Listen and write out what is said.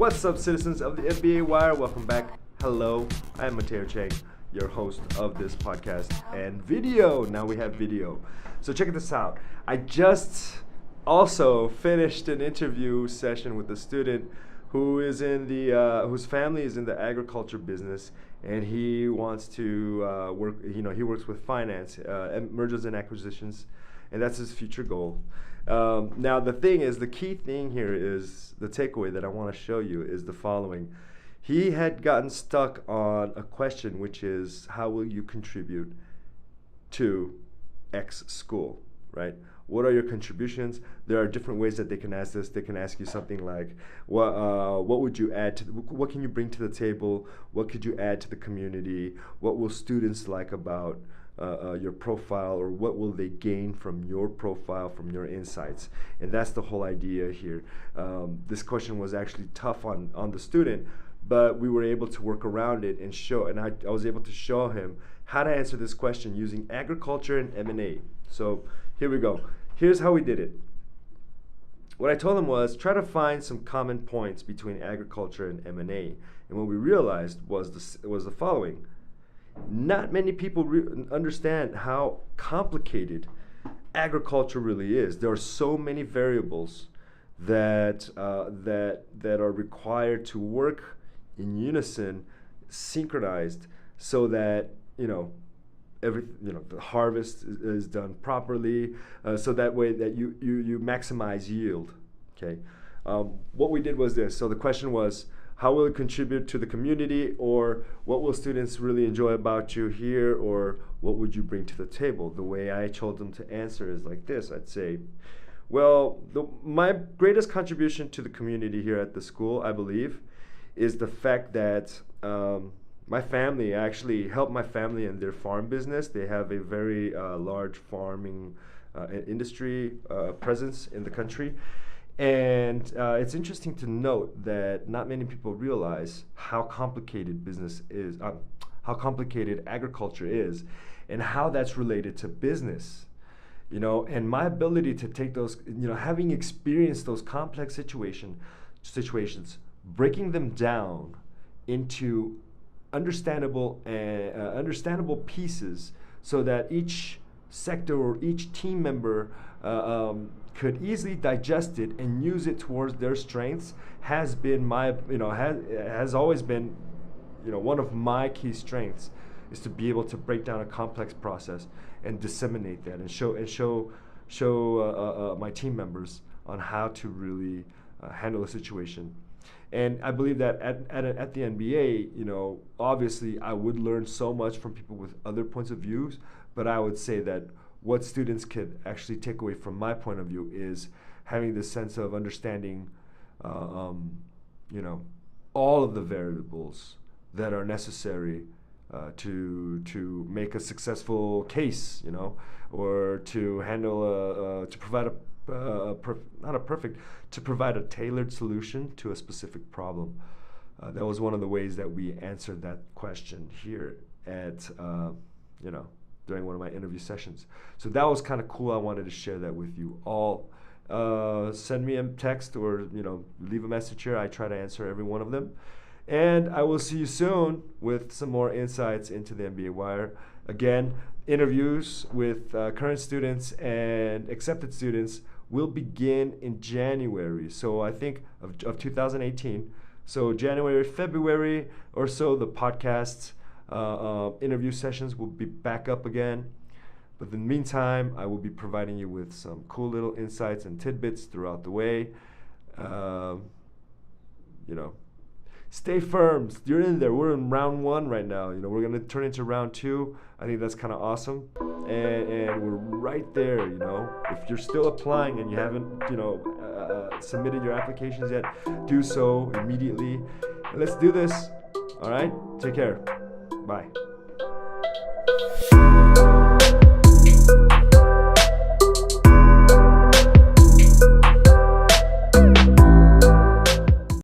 What's up, citizens of the MBA Wire? Welcome back. Hello, I am Mateo Chang, your host of this podcast and video. Now we have video. So check this out. I just also finished an interview session with a student who is in the whose family is in the agriculture business, and he wants to work. He works with finance, mergers and acquisitions, and that's his future goal. Now the key thing here is the takeaway that I want to show you is the following. He had gotten stuck on a question, which is, how will you contribute to X school, right? What are your contributions? There are different ways that they can ask this. They can ask you something like, what would you add to, what can you bring to the table? What could you add to the community? What will students like about your profile, or what will they gain from your profile, from your insights? And that's the whole idea here. This question was actually tough on the student, but we were able to work around it and show, and I was able to show him how to answer this question using agriculture and M&A. So here we go. Here's how we did it. What I told him was, try to find some common points between agriculture and M&A. And what we realized was the following. Not many people understand how complicated agriculture really is. There are so many variables that are required to work in unison, synchronized, so that the harvest is done properly, so that way that you maximize yield. Okay, what we did was this. So the question was, how will it contribute to the community, or what will students really enjoy about you here, or what would you bring to the table? The way I told them to answer is like this. I'd say, well, my greatest contribution to the community here at the school, I believe, is the fact that my family, I actually help my family in their farm business. They have a very large farming industry presence in the country. And it's interesting to note that not many people realize how complicated business is, how complicated agriculture is, and how that's related to business. And my ability to take those, having experienced those complex situations, breaking them down into understandable pieces, so that each sector or each team member could easily digest it and use it towards their strengths, has been has always been one of my key strengths, is to be able to break down a complex process and disseminate that and show my team members on how to really handle a situation. And I believe that at the NBA, obviously I would learn so much from people with other points of views, but I would say that what students could actually take away from my point of view is having this sense of understanding, all of the variables that are necessary to make a successful case, or to handle to provide to provide a tailored solution to a specific problem. That was one of the ways that we answered that question here at during one of my interview sessions. So that was kind of cool. I wanted to share that with you all. Send me a text or leave a message here. I try to answer every one of them. And I will see you soon with some more insights into the MBA Wire. Again, interviews with current students and accepted students will begin in January. So I think of 2018. So January, February or so, the podcasts, interview sessions will be back up again. But in the meantime, I will be providing you with some cool little insights and tidbits throughout the way. Stay firm. You're in there. We're in round 1 right now. We're going to turn into round 2. I think that's kind of awesome. And we're right there, If you're still applying and you haven't, submitted your applications yet, do so immediately. Let's do this. All right? Take care. Bye.